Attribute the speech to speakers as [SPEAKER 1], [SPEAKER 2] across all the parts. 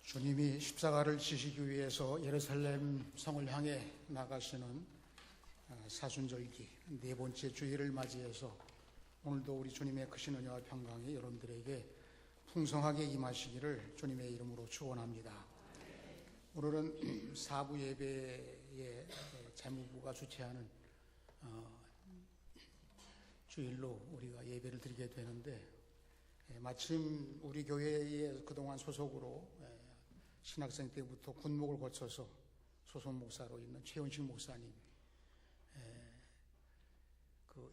[SPEAKER 1] 주님이 십자가를 지시기 위해서 예루살렘 성을 향해 나가시는 사순절기 네 번째 주일을 맞이해서 오늘도 우리 주님의 크신 은혜와 평강이 여러분들에게 풍성하게 임하시기를 주님의 이름으로 축원합니다. 오늘은 사부 예배의 재무부가 주최하는 주일로 우리가 예배를 드리게 되는데, 마침 우리 교회에 그동안 소속으로 신학생 때부터 군목을 거쳐서 소속 목사로 있는 최원식 목사님, 그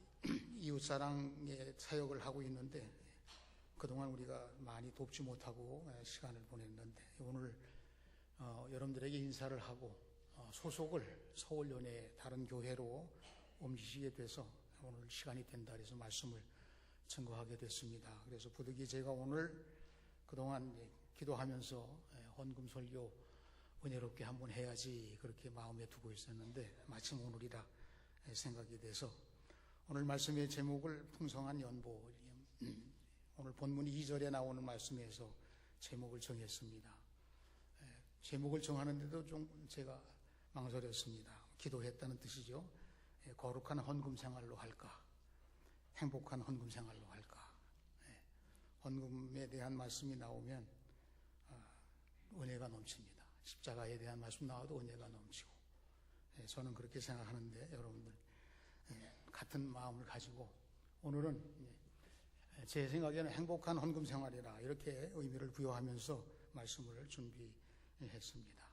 [SPEAKER 1] 이웃사랑의 사역을 하고 있는데 그동안 우리가 많이 돕지 못하고 시간을 보냈는데, 오늘 여러분들에게 인사를 하고 소속을 서울연회 다른 교회로 옮기시게 돼서 오늘 시간이 된다 해서 말씀을 증거하게 됐습니다. 그래서 부득이 제가 오늘 그동안 기도하면서 헌금 설교 은혜롭게 한번 해야지 그렇게 마음에 두고 있었는데, 마침 오늘이라 생각이 돼서 오늘 말씀의 제목을 풍성한 연보, 오늘 본문 2절에 나오는 말씀에서 제목을 정했습니다. 제목을 정하는데도 좀 제가 망설였습니다. 기도했다는 뜻이죠. 거룩한 헌금 생활로 할까, 행복한 헌금 생활로 할까. 헌금에 대한 말씀이 나오면 은혜가 넘칩니다. 십자가에 대한 말씀 나와도 은혜가 넘치고, 저는 그렇게 생각하는데 여러분들 같은 마음을 가지고 오늘은 제 생각에는 행복한 헌금 생활이라 이렇게 의미를 부여하면서 말씀을 준비했습니다.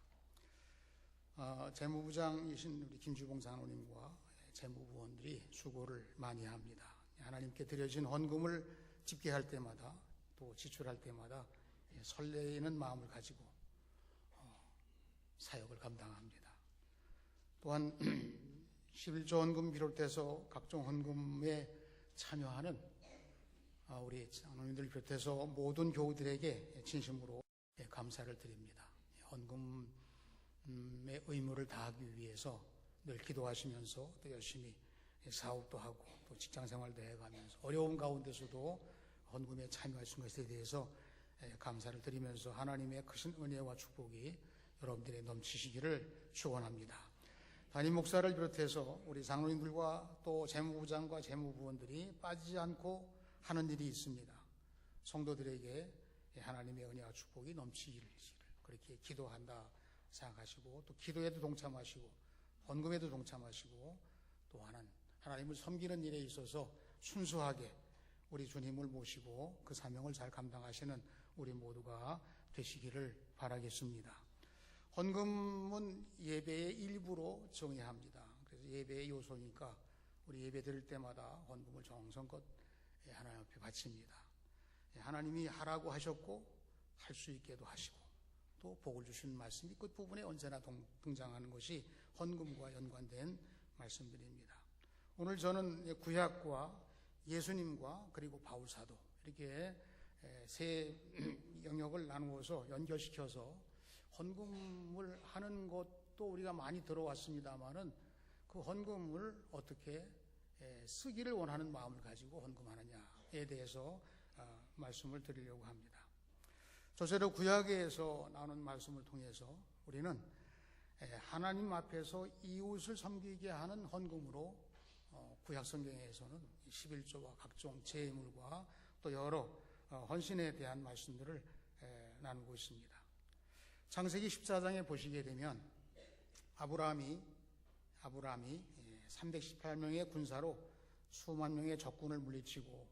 [SPEAKER 1] 재무부장이신 우리 김주봉 장로님과 재무부원들이 수고를 많이 합니다. 하나님께 드려진 헌금을 집계할 때마다 또 지출할 때마다 설레이는 마음을 가지고 사역을 감당합니다. 또한 11조 헌금 비롯해서 각종 헌금에 참여하는 우리 장로님들 비롯해서 모든 교우들에게 진심으로 감사를 드립니다. 헌금의 의무를 다하기 위해서 늘 기도하시면서 또 열심히 사업도 하고 또 직장생활도 해가면서 어려운 가운데서도 헌금에 참여하신 것에 대해서 감사를 드리면서 하나님의 크신 은혜와 축복이 여러분들의 넘치시기를 축원합니다. 담임 목사를 비롯해서 우리 장로님들과 또 재무부장과 재무부원들이 빠지지 않고 하는 일이 있습니다. 성도들에게 하나님의 은혜와 축복이 넘치기를 그렇게 기도한다 생각하시고, 또 기도에도 동참하시고 헌금에도 동참하시고, 또한 하나님을 섬기는 일에 있어서 순수하게 우리 주님을 모시고 그 사명을 잘 감당하시는 우리 모두가 되시기를 바라겠습니다. 헌금은 예배의 일부로 정해야 합니다. 그래서 예배의 요소니까 우리 예배 드릴 때마다 헌금을 정성껏 하나님 앞에 바칩니다. 하나님이 하라고 하셨고 할 수 있게도 하시고 또 복을 주시는 말씀이 끝부분에 언제나 등장하는 것이 헌금과 연관된 말씀들입니다. 오늘 저는 구약과 예수님과 그리고 바울사도 이렇게 세 영역을 나누어서 연결시켜서 헌금을 하는 것도 우리가 많이 들어왔습니다만은 그 헌금을 어떻게 쓰기를 원하는 마음을 가지고 헌금하느냐에 대해서 말씀을 드리려고 합니다. 조세로 구약에서 나오는 말씀을 통해서 우리는 하나님 앞에서 이웃을 섬기게 하는 헌금으로 구약 성경에서는 11조와 각종 제물과 또 여러 헌신에 대한 말씀들을 나누고 있습니다. 창세기 14장에 보시게 되면 아브라함이 318명의 군사로 수만 명의 적군을 물리치고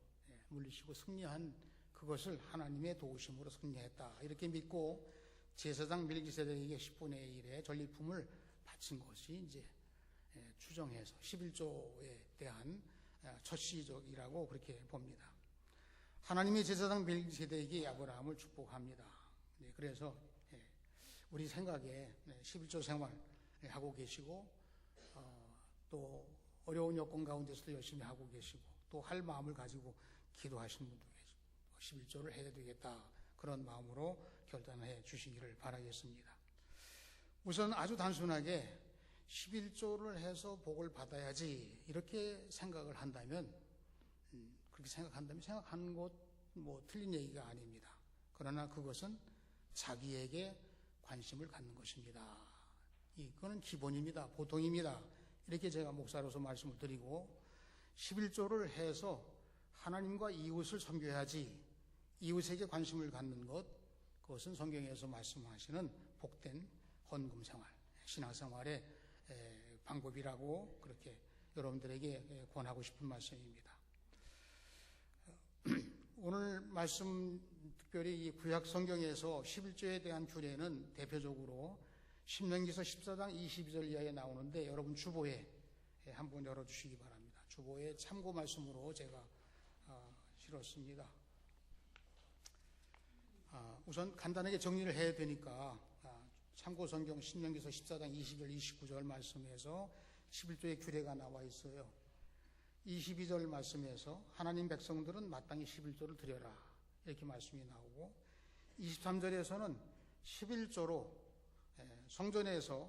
[SPEAKER 1] 승리한 그것을 하나님의 도우심으로 승리했다 이렇게 믿고 제사장 멜기세덱에게 10분의 1의 전리품을 바친 것이 이제 추정해서 11조에 대한 첫 시적이라고 그렇게 봅니다. 하나님의 제사장 멜기세덱이 아브라함을 축복합니다. 그래서 우리 생각에 11조 생활하고 계시고 또 어려운 여건 가운데서도 열심히 하고 계시고 또 할 마음을 가지고 기도하시는 분도 계시고 11조를 해야 되겠다 그런 마음으로 결단해 주시기를 바라겠습니다. 우선 아주 단순하게 11조를 해서 복을 받아야지 이렇게 생각을 한다면 그렇게 생각하는 것 뭐 틀린 얘기가 아닙니다. 그러나 그것은 자기에게 관심을 갖는 것입니다. 이거는 기본입니다. 보통입니다. 이렇게 제가 목사로서 말씀을 드리고 11조를 해서 하나님과 이웃을 섬겨야지 이웃에게 관심을 갖는 것, 그것은 성경에서 말씀하시는 복된 헌금 생활, 신앙생활의 방법이라고 그렇게 여러분들에게 권하고 싶은 말씀입니다. 오늘 말씀 특별히 이 구약 성경에서 11조에 대한 규례는 대표적으로 신명기서 14장 22절 이하에 나오는데 여러분 주보에 한번 열어주시기 바랍니다. 주보에 참고 말씀으로 제가 실었습니다. 우선 간단하게 정리를 해야 되니까 참고 성경 신명기서 14장 20절 29절 말씀에서 11조의 규례가 나와 있어요. 22절 말씀에서 하나님 백성들은 마땅히 11조를 드려라 이렇게 말씀이 나오고 23절에서는 11조로 성전에서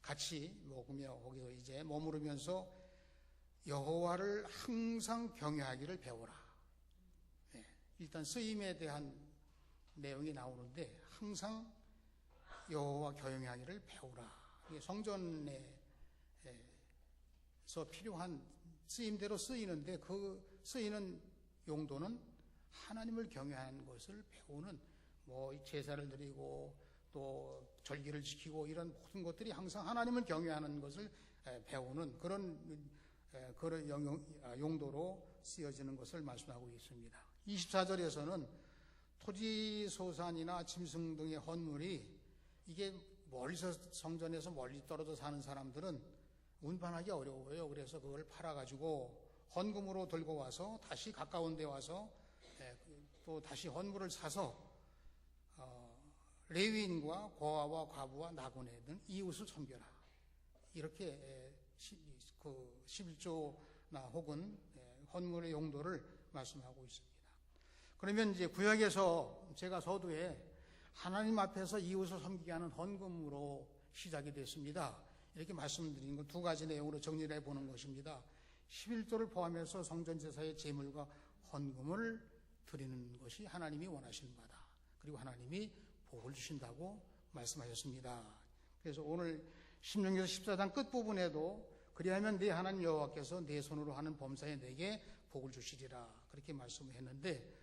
[SPEAKER 1] 같이 먹으며 거기서 이제 머무르면서 여호와를 항상 경외하기를 배워라. 일단 쓰임에 대한 내용이 나오는데 항상 여호와 경외하기를 배우라. 이게 성전에서 필요한 쓰임대로 쓰이는데 그 쓰이는 용도는 하나님을 경외하는 것을 배우는 제사를 드리고 또 절기를 지키고 이런 모든 것들이 항상 하나님을 경외하는 것을 배우는 그런 용도로 쓰여지는 것을 말씀하고 있습니다. 24절에서는 토지소산이나 짐승 등의 헌물이 이게 멀리서 성전에서 멀리 떨어져 사는 사람들은 운반하기 어려워요. 그래서 그걸 팔아가지고 헌금으로 들고 와서 다시 가까운 데 와서 또 다시 헌물을 사서 레위인과 고아와 과부와 나그네 등 이웃을 섬겨라. 이렇게 11조나 혹은 헌물의 용도를 말씀하고 있습니다. 그러면 이제 구약에서 제가 서두에 하나님 앞에서 이웃을 섬기게 하는 헌금으로 시작이 됐습니다. 이렇게 말씀드린 건 두 가지 내용으로 정리를 해보는 것입니다. 11조를 포함해서 성전제사의 제물과 헌금을 드리는 것이 하나님이 원하시는 바다. 그리고 하나님이 복을 주신다고 말씀하셨습니다. 그래서 오늘 신명기서 14장 끝부분에도 그리하면 네 하나님 여호와께서 네 손으로 하는 범사에 내게 복을 주시리라 그렇게 말씀을 했는데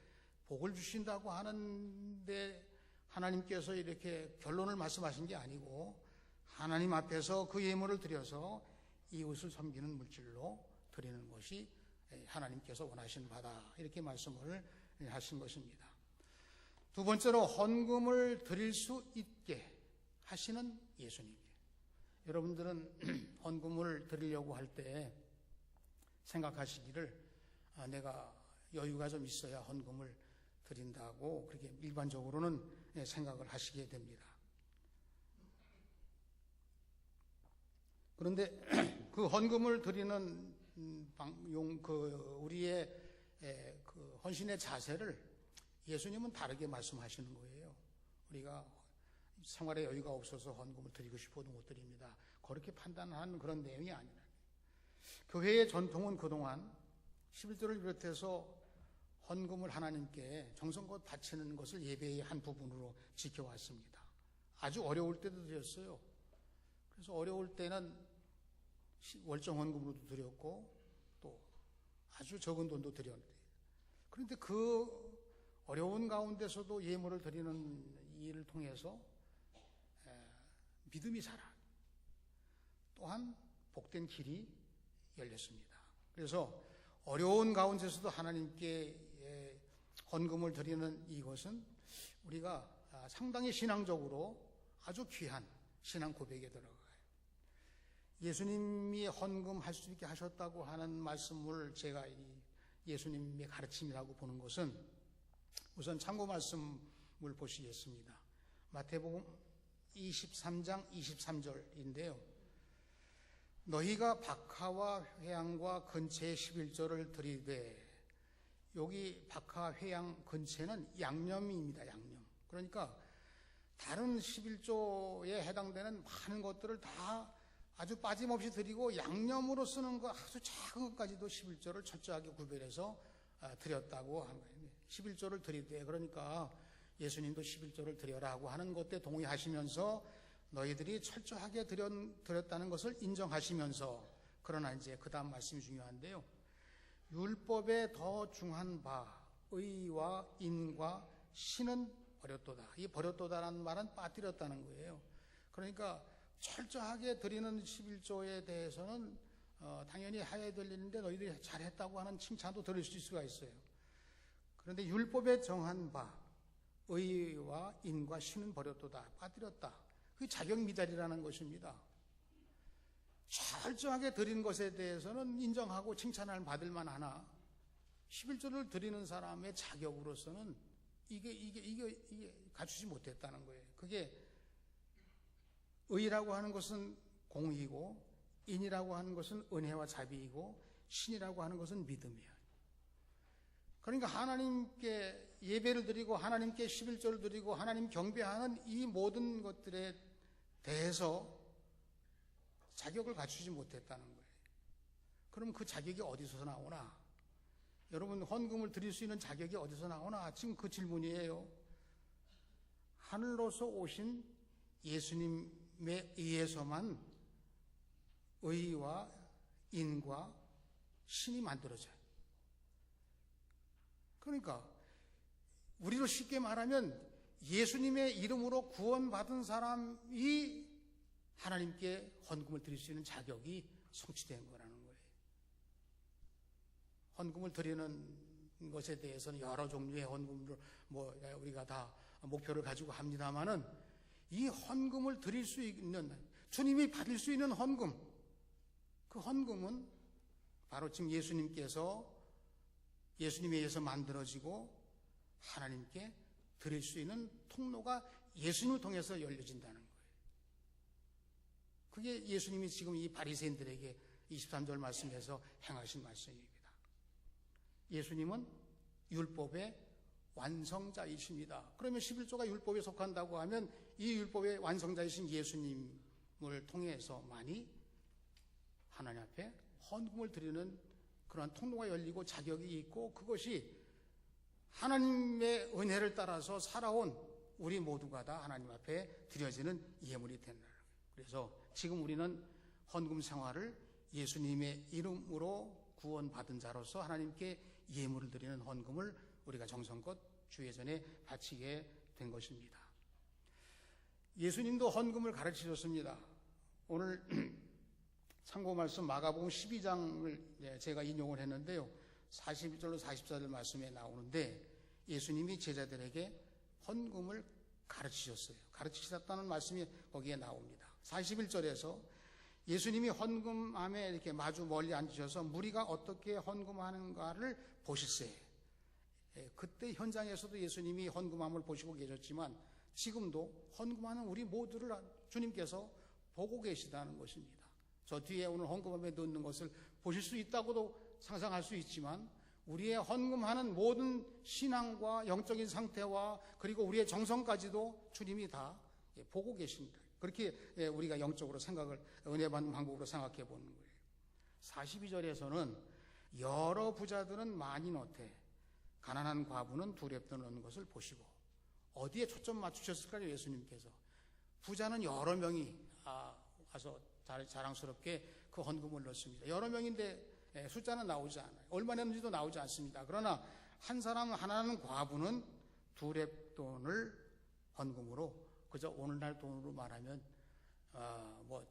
[SPEAKER 1] 복을 주신다고 하는데 하나님께서 이렇게 결론을 말씀하신 게 아니고 하나님 앞에서 그 예물을 드려서 이웃을 섬기는 물질로 드리는 것이 하나님께서 원하시는 바다 이렇게 말씀을 하신 것입니다. 두 번째로 헌금을 드릴 수 있게 하시는 예수님. 여러분들은 헌금을 드리려고 할 때 생각하시기를 내가 여유가 좀 있어야 헌금을 드린다고 그렇게 일반적으로는 생각을 하시게 됩니다. 그런데 그 헌금을 드리는 우리의 그 헌신의 자세를 예수님은 다르게 말씀하시는 거예요. 우리가 생활에 여유가 없어서 헌금을 드리고 싶어도 못 드립니다. 그렇게 판단하는 그런 내용이 아니라 교회의 전통은 그동안 11조를 비롯해서 헌금을 하나님께 정성껏 바치는 것을 예배의 한 부분으로 지켜왔습니다. 아주 어려울 때도 드렸어요. 그래서 어려울 때는 월정 헌금으로도 드렸고 또 아주 적은 돈도 드렸는데 그런데 그 어려운 가운데서도 예물을 드리는 일을 통해서 믿음이 자라 또한 복된 길이 열렸습니다. 그래서 어려운 가운데서도 하나님께 헌금을 드리는 이것은 우리가 상당히 신앙적으로 아주 귀한 신앙 고백에 들어가요. 예수님이 헌금할 수 있게 하셨다고 하는 말씀을 제가 예수님의 가르침이라고 보는 것은 우선 참고 말씀을 보시겠습니다. 마태복음 23장 23절인데요. 너희가 박하와 회양과 근처에 11조를 드리되 여기 박하, 회양, 근처는 양념입니다. 양념. 그러니까 다른 11조에 해당되는 많은 것들을 다 아주 빠짐없이 드리고 양념으로 쓰는 거 아주 작은 것까지도 11조를 철저하게 구별해서 드렸다고 한 거예요. 11조를 드리되 그러니까 예수님도 11조를 드려라고 하는 것에 동의하시면서 너희들이 철저하게 드렸다는 것을 인정하시면서, 그러나 이제 그 다음 말씀이 중요한데요. 율법에 더 중한 바 의와 인과 신은 버렸도다. 이 버렸도다라는 말은 빠뜨렸다는 거예요. 그러니까 철저하게 드리는 11조에 대해서는 당연히 하야 될 일인데 너희들이 잘했다고 하는 칭찬도 들을 수가 있어요. 그런데 율법에 정한 바 의와 인과 신은 버렸도다, 빠뜨렸다. 그게 자격 미달이라는 것입니다. 철저하게 드리는 것에 대해서는 인정하고 칭찬을 받을 만하나 11조를 드리는 사람의 자격으로서는 이게 갖추지 못했다는 거예요. 그게 의라고 하는 것은 공의고, 인이라고 하는 것은 은혜와 자비이고, 신이라고 하는 것은 믿음이에요. 그러니까 하나님께 예배를 드리고 하나님께 11조를 드리고 하나님 경배하는 이 모든 것들에 대해서 자격을 갖추지 못했다는 거예요. 그럼 그 자격이 어디서 나오나? 여러분, 헌금을 드릴 수 있는 자격이 어디서 나오나? 지금 그 질문이에요. 하늘로서 오신 예수님에 의해서만 의와 인과 신이 만들어져요. 그러니까 우리로 쉽게 말하면 예수님의 이름으로 구원받은 사람이 하나님께 헌금을 드릴 수 있는 자격이 성취된 거라는 거예요. 헌금을 드리는 것에 대해서는 여러 종류의 헌금을 우리가 다 목표를 가지고 합니다만은, 이 헌금을 드릴 수 있는, 주님이 받을 수 있는 헌금, 그 헌금은 바로 지금 예수님에 의해서 만들어지고 하나님께 드릴 수 있는 통로가 예수님을 통해서 열려진다는 거예요. 그게 예수님이 지금 이 바리새인들에게 23절 말씀에서 행하신 말씀입니다. 예수님은 율법의 완성자이십니다. 그러면 11조가 율법에 속한다고 하면 이 율법의 완성자이신 예수님을 통해서만이 하나님 앞에 헌금을 드리는 그러한 통로가 열리고 자격이 있고, 그것이 하나님의 은혜를 따라서 살아온 우리 모두가 다 하나님 앞에 드려지는 예물이 된다는 거예요. 그래서 지금 우리는 헌금 생활을 예수님의 이름으로 구원받은 자로서 하나님께 예물을 드리는 헌금을 우리가 정성껏 주의 전에 바치게 된 것입니다. 예수님도 헌금을 가르치셨습니다. 오늘 참고 말씀 마가복음 12장을 제가 인용을 했는데요. 41절로 44절 말씀에 나오는데, 예수님이 제자들에게 헌금을 가르치셨어요. 가르치셨다는 말씀이 거기에 나옵니다. 41절에서 예수님이 헌금함에 이렇게 마주 멀리 앉으셔서 무리가 어떻게 헌금하는가를 보실세. 그때 현장에서도 예수님이 헌금함을 보시고 계셨지만 지금도 헌금하는 우리 모두를 주님께서 보고 계시다는 것입니다. 저 뒤에 오늘 헌금함에 넣는 것을 보실 수 있다고도 상상할 수 있지만, 우리의 헌금하는 모든 신앙과 영적인 상태와 그리고 우리의 정성까지도 주님이 다 보고 계십니다. 그렇게 우리가 영적으로 은혜 받는 방법으로 생각해 보는 거예요. 42절에서는 여러 부자들은 많이 넣되 가난한 과부는 두렵도 넣는 것을 보시고, 어디에 초점 맞추셨을까요? 예수님께서 부자는 여러 명이 와서 자랑스럽게 그 헌금을 넣습니다. 여러 명인데 숫자는 나오지 않아요. 얼마 냈는지도 나오지 않습니다. 그러나 한 사람 하나는 과부는 두렙돈을 헌금으로, 그저 오늘날 돈으로 말하면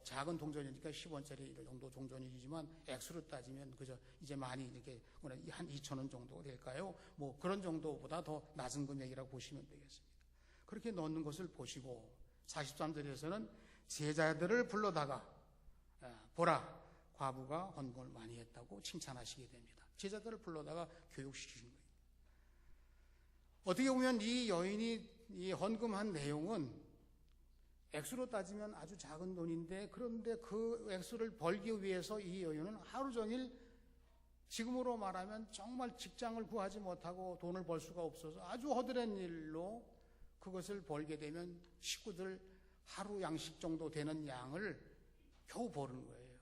[SPEAKER 1] 작은 동전이니까 10원짜리 정도 동전이지만 액수로 따지면 그저 이제 많이 이렇게 한 2,000원 정도 될까요? 그런 정도보다 더 낮은 금액이라고 보시면 되겠습니다. 그렇게 넣는 것을 보시고 43절에서는 제자들을 불러다가 보라, 과부가 헌금을 많이 했다고 칭찬하시게 됩니다. 제자들을 불러다가 교육시키신 거예요. 어떻게 보면 이 여인이 이 헌금한 내용은 액수로 따지면 아주 작은 돈인데, 그런데 그 액수를 벌기 위해서 이 여인은 하루 종일, 지금으로 말하면 정말 직장을 구하지 못하고 돈을 벌 수가 없어서 아주 허드렛 일로 그것을 벌게 되면 식구들 하루 양식 정도 되는 양을 겨우 버는 거예요.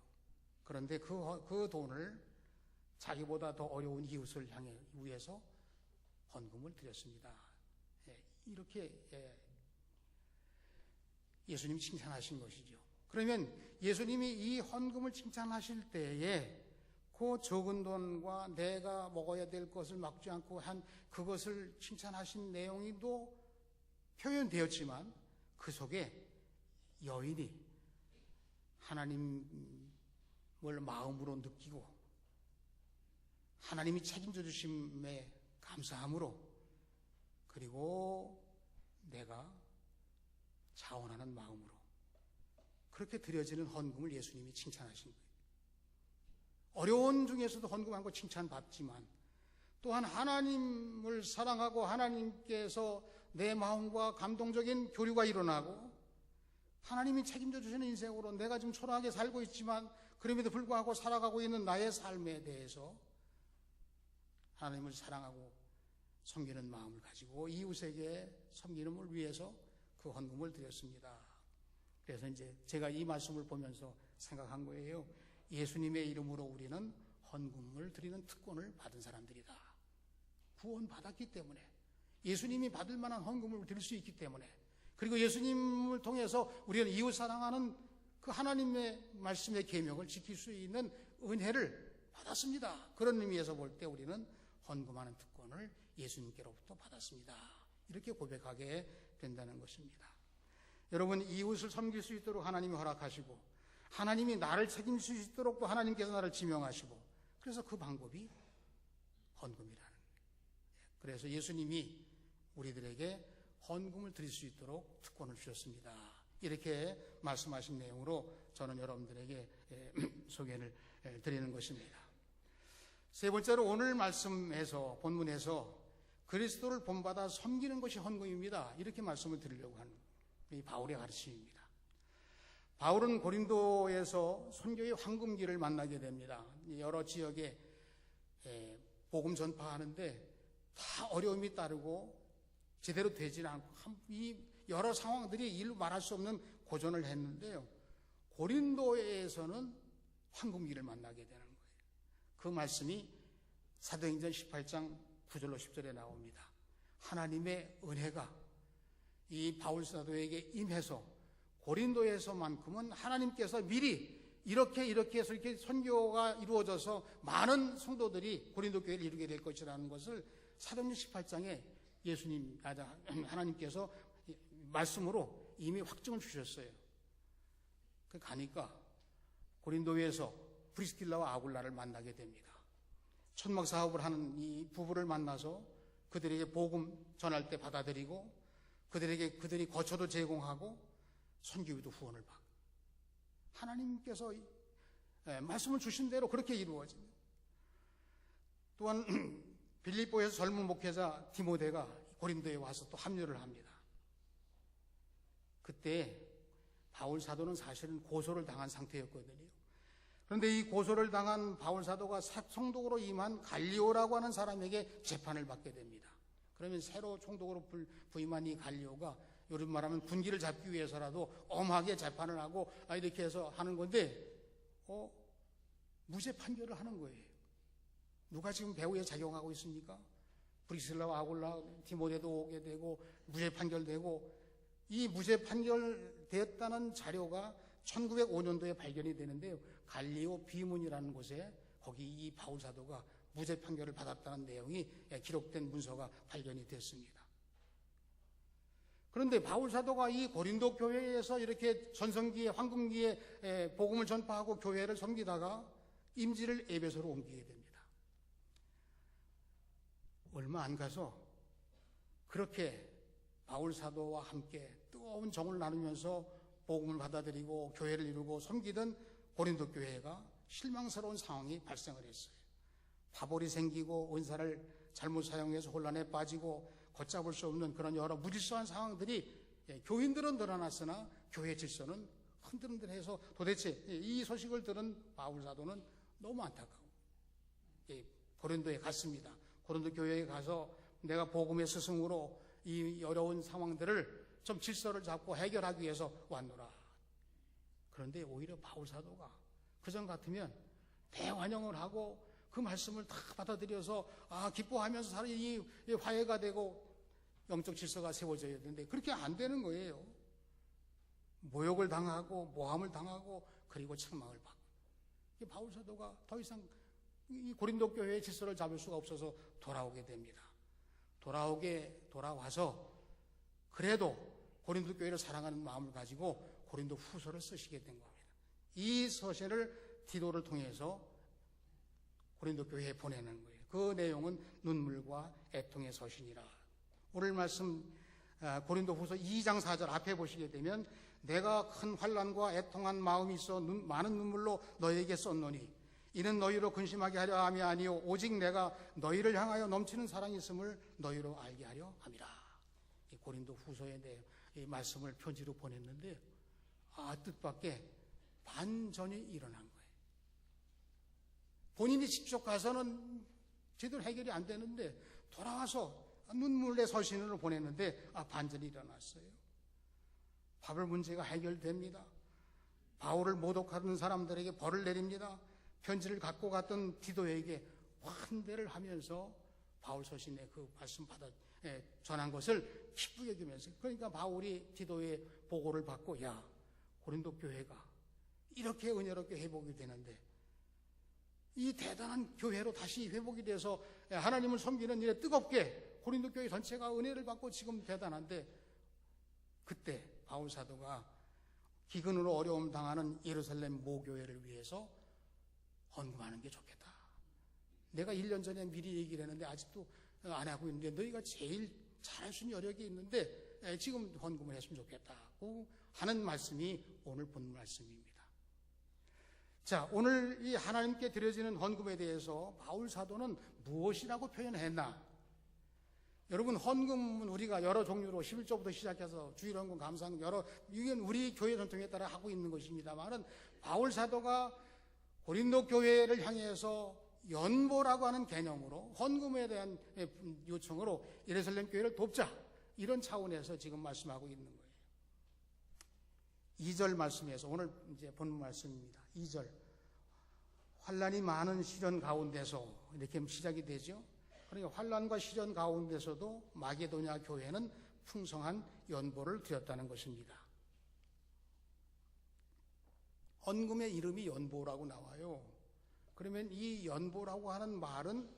[SPEAKER 1] 그런데 그 돈을 자기보다 더 어려운 이웃을 위해서 헌금을 드렸습니다. 이렇게 예수님이 칭찬하신 것이죠. 그러면 예수님이 이 헌금을 칭찬하실 때에 그 적은 돈과 내가 먹어야 될 것을 막지 않고 한 그것을 칭찬하신 내용이도 표현되었지만 그 속에 여인이 하나님을 마음으로 느끼고 하나님이 책임져 주심에 감사함으로 그리고 내가 자원하는 마음으로 그렇게 드려지는 헌금을 예수님이 칭찬하신 거예요. 어려운 중에서도 헌금한 거 칭찬받지만 또한 하나님을 사랑하고 하나님께서 내 마음과 감동적인 교류가 일어나고 하나님이 책임져 주시는 인생으로 내가 지금 초라하게 살고 있지만 그럼에도 불구하고 살아가고 있는 나의 삶에 대해서 하나님을 사랑하고 섬기는 마음을 가지고 이웃에게 섬기는을 위해서 그 헌금을 드렸습니다. 그래서 이제 제가 이 말씀을 보면서 생각한 거예요. 예수님의 이름으로 우리는 헌금을 드리는 특권을 받은 사람들이다. 구원받았기 때문에 예수님이 받을 만한 헌금을 드릴 수 있기 때문에 그리고 예수님을 통해서 우리는 이웃 사랑하는 그 하나님의 말씀의 계명을 지킬 수 있는 은혜를 받았습니다. 그런 의미에서 볼 때 우리는 헌금하는 특권을 예수님께로부터 받았습니다. 이렇게 고백하게 된다는 것입니다. 여러분, 이웃을 섬길 수 있도록 하나님이 허락하시고 하나님이 나를 책임질 수 있도록 또 하나님께서 나를 지명하시고 그래서 그 방법이 헌금이라는 거예요. 그래서 예수님이 우리들에게 헌금을 드릴 수 있도록 특권을 주셨습니다. 이렇게 말씀하신 내용으로 저는 여러분들에게 소개를 드리는 것입니다. 세 번째로 오늘 말씀에서 본문에서 그리스도를 본받아 섬기는 것이 헌금입니다. 이렇게 말씀을 드리려고 하는 이 바울의 가르침입니다. 바울은 고린도에서 선교의 황금기를 만나게 됩니다. 여러 지역에 복음 전파하는데 다 어려움이 따르고 제대로 되지 않고 이 여러 상황들이 일로 말할 수 없는 고전을 했는데요. 고린도에서는 황금기를 만나게 되는 거예요. 그 말씀이 사도행전 18장 9절로 10절에 나옵니다. 하나님의 은혜가 이 바울 사도에게 임해서 고린도에서만큼은 하나님께서 미리 이렇게 해서 이렇게 선교가 이루어져서 많은 성도들이 고린도 교회를 이루게 될 것이라는 것을 사도행전 18장에 하나님께서 말씀으로 이미 확증을 주셨어요. 그 가니까 고린도에서 브리스길라와 아굴라를 만나게 됩니다. 천막 사업을 하는 이 부부를 만나서 그들에게 복음 전할 때 받아들이고 그들이 거처도 제공하고 선교비도 후원을 받고 하나님께서 말씀을 주신 대로 그렇게 이루어집니다. 또한 빌립보에서 젊은 목회자 디모데가 고린도에 와서 또 합류를 합니다. 그때 바울 사도는 사실은 고소를 당한 상태였거든요. 그런데 이 고소를 당한 바울 사도가 성독으로 임한 갈리오라고 하는 사람에게 재판을 받게 됩니다. 그러면 새로 총독으로 부임한 이 갈리오가 요즘 말하면 군기를 잡기 위해서라도 엄하게 재판을 하고 이렇게 해서 하는 건데 무죄 판결을 하는 거예요. 누가 지금 배후에 작용하고 있습니까? 브리스길라와 아굴라, 디모데도 오게 되고 무죄 판결되고 이 무죄 판결되었다는 자료가 1905년도에 발견이 되는데요. 갈리오 비문이라는 곳에 거기 이 바울 사도가 무죄 판결을 받았다는 내용이 기록된 문서가 발견이 됐습니다. 그런데 바울 사도가 이 고린도 교회에서 이렇게 전성기에 황금기에 복음을 전파하고 교회를 섬기다가 임지를 에베소로 옮기게 됩니다. 얼마 안 가서 그렇게 바울 사도와 함께 뜨거운 정을 나누면서 복음을 받아들이고 교회를 이루고 섬기던 고린도 교회가 실망스러운 상황이 발생을 했어요. 파벌이 생기고 은사를 잘못 사용해서 혼란에 빠지고 걷잡을 수 없는 그런 여러 무질서한 상황들이 교인들은 늘어났으나 교회 질서는 흔들흔들해서 도대체 이 소식을 들은 바울 사도는 너무 안타까워 고린도에 갔습니다. 고린도 교회에 가서 내가 복음의 스승으로 이 어려운 상황들을 좀 질서를 잡고 해결하기 위해서 왔노라. 그런데 오히려 바울 사도가 그전 같으면 대환영을 하고 그 말씀을 다 받아들여서 기뻐하면서 이 화해가 되고 영적 질서가 세워져야 되는데 그렇게 안 되는 거예요. 모욕을 당하고 모함을 당하고 그리고 책망을 받고. 바울 사도가 더 이상 이 고린도 교회의 질서를 잡을 수가 없어서 돌아오게 됩니다. 돌아와서 그래도 고린도 교회를 사랑하는 마음을 가지고 고린도 후서를 쓰시게 된 겁니다. 이 서신을 디도를 통해서 고린도 교회에 보내는 거예요. 그 내용은 눈물과 애통의 서신이라. 오늘 말씀 고린도 후서 2장 4절 앞에 보시게 되면 내가 큰 환난과 애통한 마음이 있어 많은 눈물로 너희에게 썼노니 이는 너희로 근심하게 하려 함이 아니요 오직 내가 너희를 향하여 넘치는 사랑이 있음을 너희로 알게 하려 함이라. 이 고린도 후서에 대해 이 말씀을 편지로 보냈는데 뜻밖의 반전이 일어난 거예요. 본인이 직접 가서는 제대로 해결이 안 되는데 돌아와서 눈물의 서신으로 보냈는데 반전이 일어났어요. 바울 문제가 해결됩니다. 바울을 모독하는 사람들에게 벌을 내립니다. 편지를 갖고 갔던 디도에게 환대를 하면서 바울 서신에 그 말씀 전한 것을 기쁘게 여기면서, 그러니까 바울이 디도의 보고를 받고 야, 고린도 교회가 이렇게 은혜롭게 회복이 되는데 이 대단한 교회로 다시 회복이 돼서 하나님을 섬기는 일에 뜨겁게 고린도 교회 전체가 은혜를 받고 지금 대단한데, 그때 바울 사도가 기근으로 어려움 당하는 예루살렘 모교회를 위해서 헌금하는 게 좋겠다. 내가 1년 전에 미리 얘기를 했는데 아직도 안 하고 있는데 너희가 제일 잘할 수 있는 여력이 있는데 지금 헌금을 했으면 좋겠다고 하는 말씀이 오늘 본 말씀입니다. 자, 오늘 이 하나님께 드려지는 헌금에 대해서 바울 사도는 무엇이라고 표현했나? 여러분, 헌금은 우리가 여러 종류로 11조부터 시작해서 주일헌금, 감사헌금 이건 우리 교회 전통에 따라 하고 있는 것입니다만은 바울 사도가 고린도 교회를 향해서 연보라고 하는 개념으로 헌금에 대한 요청으로 예루살렘 교회를 돕자, 이런 차원에서 지금 말씀하고 있는 거예요. 2절 말씀에서 오늘 이제 본문 말씀입니다. 2절, 환난이 많은 시련 가운데서 이렇게 시작이 되죠. 그러니까 환난과 시련 가운데서도 마게도냐 교회는 풍성한 연보를 드렸다는 것입니다. 헌금의 이름이 연보라고 나와요. 그러면 이 연보라고 하는 말은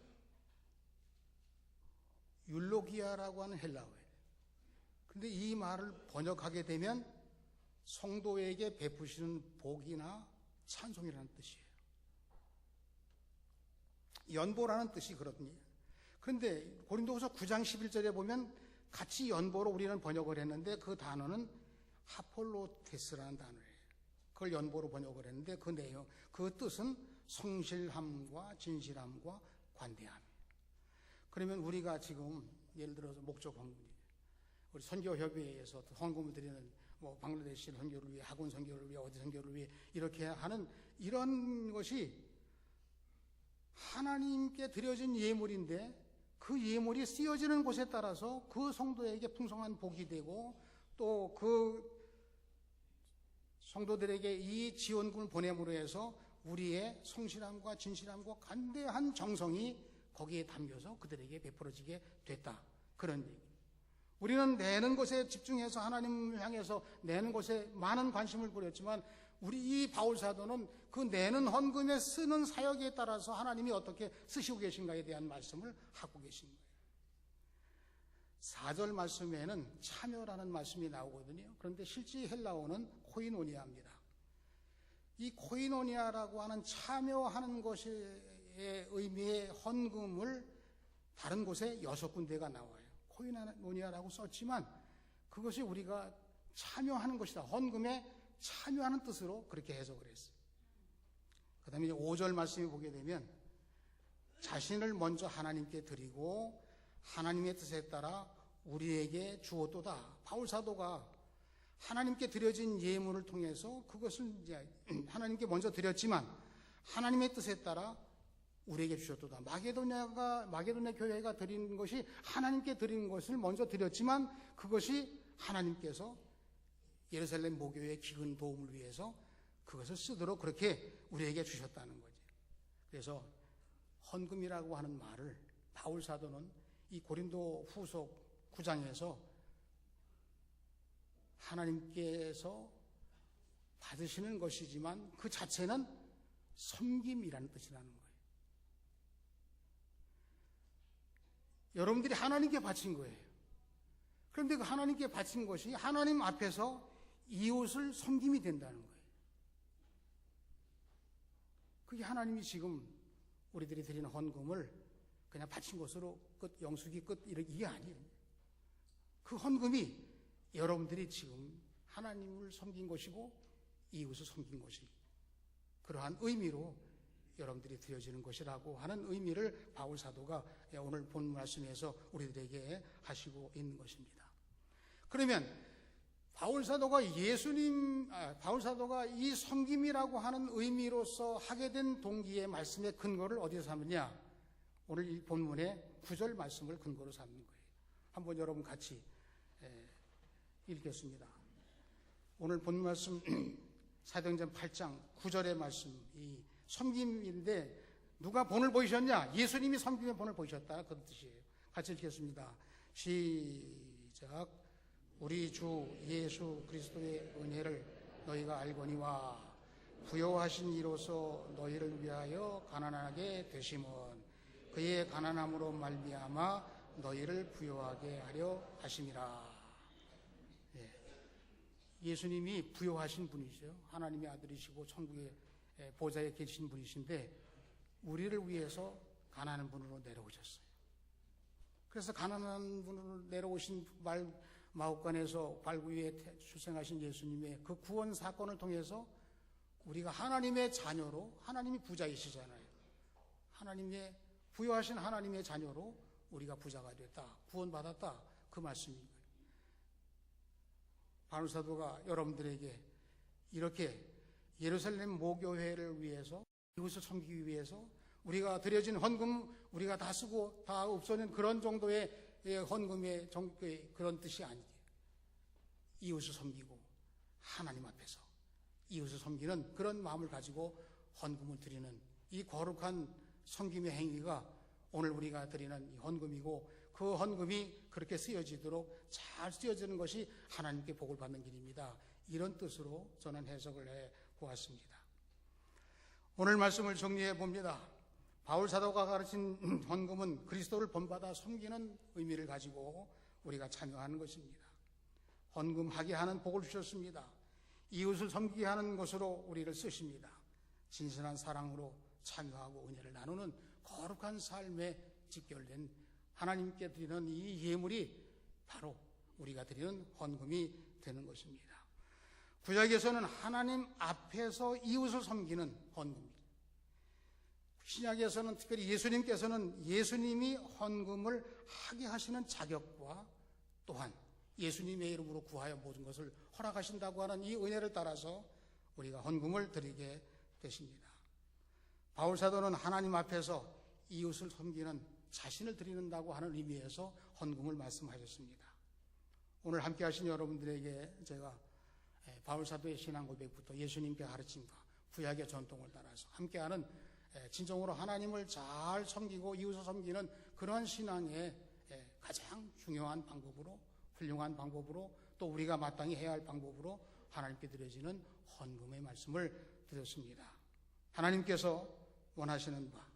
[SPEAKER 1] 율로기아라고 하는 헬라어예요. 그런데 이 말을 번역하게 되면 성도에게 베푸시는 복이나 찬송이라는 뜻이에요. 연보라는 뜻이 그렇거든요. 그런데 고린도후서 9장 11절에 보면 같이 연보로 우리는 번역을 했는데 그 단어는 하폴로테스라는 단어예요. 그걸 연보로 번역을 했는데 그 내용, 그 뜻은 성실함과 진실함과 관대함이에요. 그러면 우리가 지금 예를 들어서 목적 헌금, 우리 선교협의회에서 헌금을 드리는 방글라데시 선교를 위해, 학원 선교를 위해, 어디 선교를 위해 이렇게 하는 이런 것이 하나님께 드려진 예물인데 그 예물이 쓰여지는 곳에 따라서 그 성도에게 풍성한 복이 되고 또 그 성도들에게 이 지원금을 보냄으로 해서 우리의 성실함과 진실함과 관대한 정성이 거기에 담겨서 그들에게 베풀어지게 됐다. 그런 얘기. 우리는 내는 것에 집중해서 하나님을 향해서 내는 것에 많은 관심을 보였지만 우리 이 바울 사도는 그 내는 헌금에 쓰는 사역에 따라서 하나님이 어떻게 쓰시고 계신가에 대한 말씀을 하고 계신 거예요. 4절 말씀에는 참여라는 말씀이 나오거든요. 그런데 실제 헬라어는 코이노니아입니다. 이 코이노니아라고 하는 참여하는 것의 의미의 헌금을 다른 곳에 6군데가 나와요. 코이노니아라고 썼지만 그것이 우리가 참여하는 것이다, 헌금에 참여하는 뜻으로 그렇게 해석을 했어요. 그 다음에 5절 말씀을 보게 되면 자신을 먼저 하나님께 드리고 하나님의 뜻에 따라 우리에게 주었도다. 바울 사도가 하나님께 드려진 예물을 통해서 그것을 이제 하나님께 먼저 드렸지만 하나님의 뜻에 따라 우리에게 주셨도다. 마게도냐 교회가 드린 것이 하나님께 드린 것을 먼저 드렸지만 그것이 하나님께서 예루살렘 모교회의 기근 도움을 위해서 그것을 쓰도록 그렇게 우리에게 주셨다는 거죠. 그래서 헌금이라고 하는 말을 바울 사도는 이 고린도 후서 9장에서 하나님께서 받으시는 것이지만 그 자체는 섬김이라는 뜻이라는 거예요. 여러분들이 하나님께 바친 거예요. 그런데 그 하나님께 바친 것이 하나님 앞에서 이웃을 섬김이 된다는 거예요. 그게 하나님이 지금 우리들이 드리는 헌금을 그냥 바친 것으로 끝, 영수기 끝, 이게 아니에요. 그 헌금이 여러분들이 지금 하나님을 섬긴 것이고 이웃을 섬긴 것이 그러한 의미로 여러분들이 드려지는 것이라고 하는 의미를 바울 사도가 오늘 본 말씀에서 우리들에게 하시고 있는 것입니다. 그러면 바울 사도가 이 섬김이라고 하는 의미로서 하게 된 동기의 말씀의 근거를 어디서 삼느냐? 오늘 이 본문의 9절 말씀을 근거로 삼는 거예요. 한번 여러분 같이 읽겠습니다. 오늘 본문 말씀 사도행전 8장 9절의 말씀, 이 섬김인데 누가 본을 보이셨냐? 예수님이 섬김의 본을 보이셨다, 그런 뜻이에요. 같이 읽겠습니다. 시작. 우리 주 예수 그리스도의 은혜를 너희가 알거니와 부요하신 이로서 너희를 위하여 가난하게 되심은 그의 가난함으로 말미암아 너희를 부요하게 하려 하심이라. 예수님이 부요하신 분이죠. 하나님의 아들이시고 천국의 보좌에 계신 분이신데 우리를 위해서 가난한 분으로 내려오셨어요. 그래서 가난한 분으로 내려오신 마옥간에서 발구위에 출생하신 예수님의 그 구원 사건을 통해서 우리가 하나님의 자녀로, 하나님이 부자이시잖아요. 하나님의 부여하신 하나님의 자녀로 우리가 부자가 됐다, 구원받았다, 그 말씀입니다. 바울 사도가 여러분들에게 이렇게 예루살렘 모교회를 위해서, 이웃을 섬기기 위해서 우리가 드려진 헌금 우리가 다 쓰고 다 없어진 그런 정도의 헌금의 그런 뜻이 아니에요. 이웃을 섬기고 하나님 앞에서 이웃을 섬기는 그런 마음을 가지고 헌금을 드리는 이 거룩한 섬김의 행위가 오늘 우리가 드리는 이 헌금이고, 그 헌금이 그렇게 쓰여지도록 잘 쓰여지는 것이 하나님께 복을 받는 길입니다. 이런 뜻으로 저는 해석을 해 보았습니다. 오늘 말씀을 정리해 봅니다. 바울 사도가 가르친 헌금은 그리스도를 본받아 섬기는 의미를 가지고 우리가 참여하는 것입니다. 헌금하게 하는 복을 주셨습니다. 이웃을 섬기게 하는 것으로 우리를 쓰십니다. 진실한 사랑으로 참여하고 은혜를 나누는 거룩한 삶에 직결된 하나님께 드리는 이 예물이 바로 우리가 드리는 헌금이 되는 것입니다. 구약에서는 하나님 앞에서 이웃을 섬기는 헌금입니다. 신약에서는 특별히 예수님께서는 예수님이 헌금을 하게 하시는 자격과 또한 예수님의 이름으로 구하여 모든 것을 허락하신다고 하는 이 은혜를 따라서 우리가 헌금을 드리게 되십니다. 바울 사도는 하나님 앞에서 이웃을 섬기는 자신을 드린다고 하는 의미에서 헌금을 말씀하셨습니다. 오늘 함께 하신 여러분들에게 제가 바울 사도의 신앙 고백부터 예수님께 가르침과 구약의 전통을 따라서 함께하는 진정으로 하나님을 잘 섬기고 이웃을 섬기는 그런 신앙의 가장 중요한 방법으로, 훌륭한 방법으로, 또 우리가 마땅히 해야 할 방법으로 하나님께 드려지는 헌금의 말씀을 드렸습니다. 하나님께서 원하시는 바,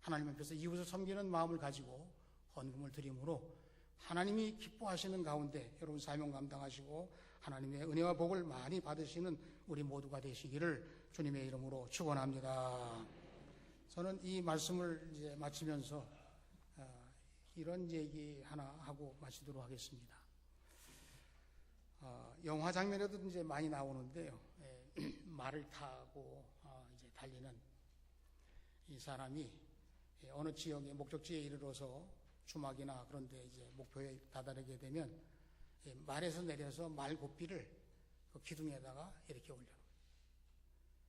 [SPEAKER 1] 하나님 앞에서 이웃을 섬기는 마음을 가지고 헌금을 드림으로 하나님이 기뻐하시는 가운데 여러분 사명 감당하시고 하나님의 은혜와 복을 많이 받으시는 우리 모두가 되시기를 주님의 이름으로 축원합니다. 저는 이 말씀을 이제 마치면서 이런 얘기 하나 하고 마치도록 하겠습니다. 영화 장면에도 이제 많이 나오는데요. 말을 타고 이제 달리는 이 사람이 어느 지역의 목적지에 이르러서 주막이나 그런 데 이제 목표에 다다르게 되면 말에서 내려서 말 고삐를 그 기둥에다가 이렇게 올려놓아요.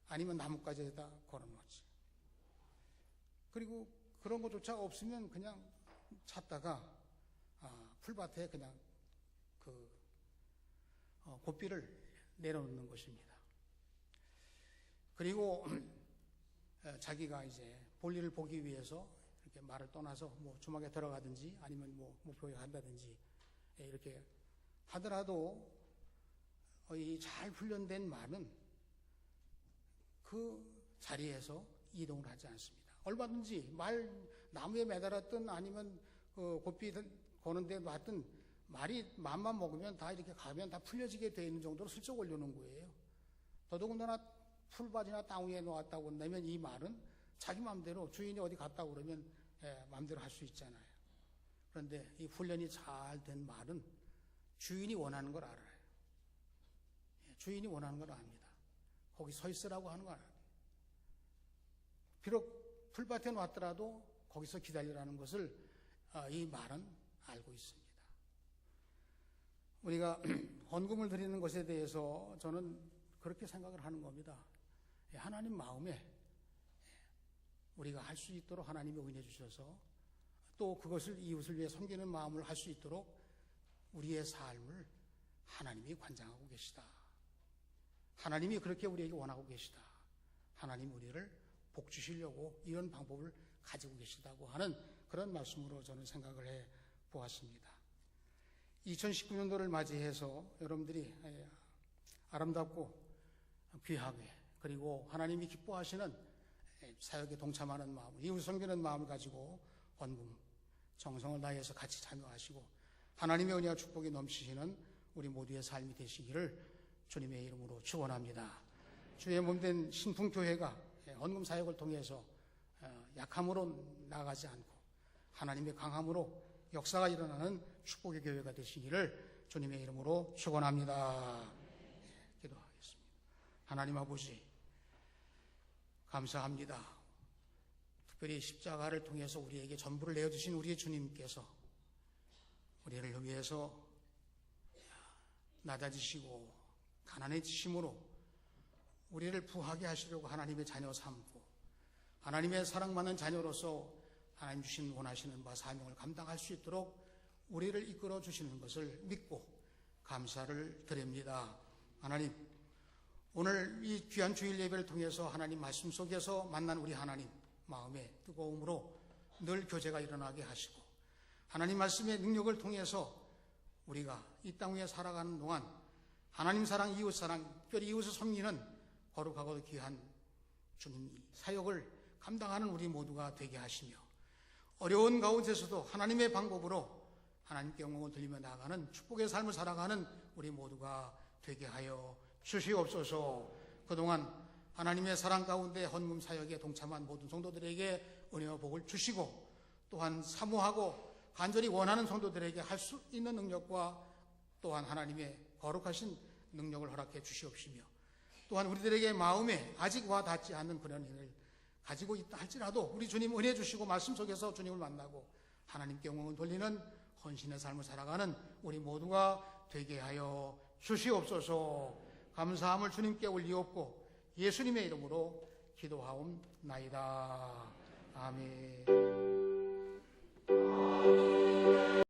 [SPEAKER 1] 아니면 나뭇가지에다 걸어놓지. 그리고 그런 것조차 없으면 그냥 찾다가 풀밭에 그냥 그 고삐를 내려놓는 것입니다. 그리고 자기가 이제 볼일을 보기 위해서 이렇게 말을 떠나서 뭐 주막에 들어가든지 아니면 뭐 목표에 간다든지 이렇게 하더라도 이 잘 훈련된 말은 그 자리에서 이동을 하지 않습니다. 얼마든지 나무에 매달았든 아니면 고삐 거는데 놨든 말이 맘만 먹으면 다 이렇게 가면 다 풀려지게 되어 있는 정도로 슬쩍 올려놓은 거예요. 더더군다나 풀밭이나 땅 위에 놓았다고 한다면 이 말은 자기 마음대로 주인이 어디 갔다고 그러면 마음대로 할 수 있잖아요. 그런데 이 훈련이 잘 된 말은 주인이 원하는 걸 알아요. 주인이 원하는 걸 압니다. 거기 서 있으라고 하는 걸 알아요. 비록 풀밭에 놨더라도 거기서 기다리라는 것을 이 말은 알고 있습니다. 우리가 헌금을 드리는 것에 대해서 저는 그렇게 생각을 하는 겁니다. 하나님 마음에 우리가 할 수 있도록 하나님이 은혜 주셔서 또 그것을 이웃을 위해 섬기는 마음을 할 수 있도록 우리의 삶을 하나님이 관장하고 계시다. 하나님이 그렇게 우리에게 원하고 계시다. 하나님 우리를 복 주시려고 이런 방법을 가지고 계시다고 하는 그런 말씀으로 저는 생각을 해 보았습니다. 2019년도를 맞이해서 여러분들이 아름답고 귀하게 그리고 하나님이 기뻐하시는 사역에 동참하는 마음, 이웃 섬기는 마음을 가지고 헌금, 정성을 다해서 같이 참여하시고 하나님의 은혜와 축복이 넘치시는 우리 모두의 삶이 되시기를 주님의 이름으로 축원합니다. 주의 몸된 신풍교회가 헌금 사역을 통해서 약함으로 나가지 않고 하나님의 강함으로 역사가 일어나는 축복의 교회가 되시기를 주님의 이름으로 축원합니다. 기도하겠습니다. 하나님 아버지 감사합니다. 특별히 십자가를 통해서 우리에게 전부를 내어주신 우리 주님께서 우리를 위해서 낮아지시고 가난해지심으로 우리를 부하게 하시려고 하나님의 자녀 삼고 하나님의 사랑받는 자녀로서 하나님 주신 원하시는 바 사명을 감당할 수 있도록 우리를 이끌어 주시는 것을 믿고 감사를 드립니다. 하나님, 오늘 이 귀한 주일 예배를 통해서 하나님 말씀 속에서 만난 우리 하나님 마음의 뜨거움으로 늘 교제가 일어나게 하시고 하나님 말씀의 능력을 통해서 우리가 이 땅 위에 살아가는 동안 하나님 사랑, 이웃 사랑, 특별히 이웃을 섬기는 거룩하고 귀한 주님 사역을 감당하는 우리 모두가 되게 하시며 어려운 가운데서도 하나님의 방법으로 하나님께 영광을 돌리며 나아가는 축복의 삶을 살아가는 우리 모두가 되게 하여 주시옵소서. 그동안 하나님의 사랑 가운데 헌금 사역에 동참한 모든 성도들에게 은혜와 복을 주시고 또한 사모하고 간절히 원하는 성도들에게 할 수 있는 능력과 또한 하나님의 거룩하신 능력을 허락해 주시옵시며 또한 우리들에게 마음에 아직 와 닿지 않는 그런 일을 가지고 있다 할지라도 우리 주님 은혜 주시고 말씀 속에서 주님을 만나고 하나님께 영광을 돌리는 헌신의 삶을 살아가는 우리 모두가 되게 하여 주시옵소서. 감사함을 주님께 올리옵고 예수님의 이름으로 기도하옵나이다. 아멘.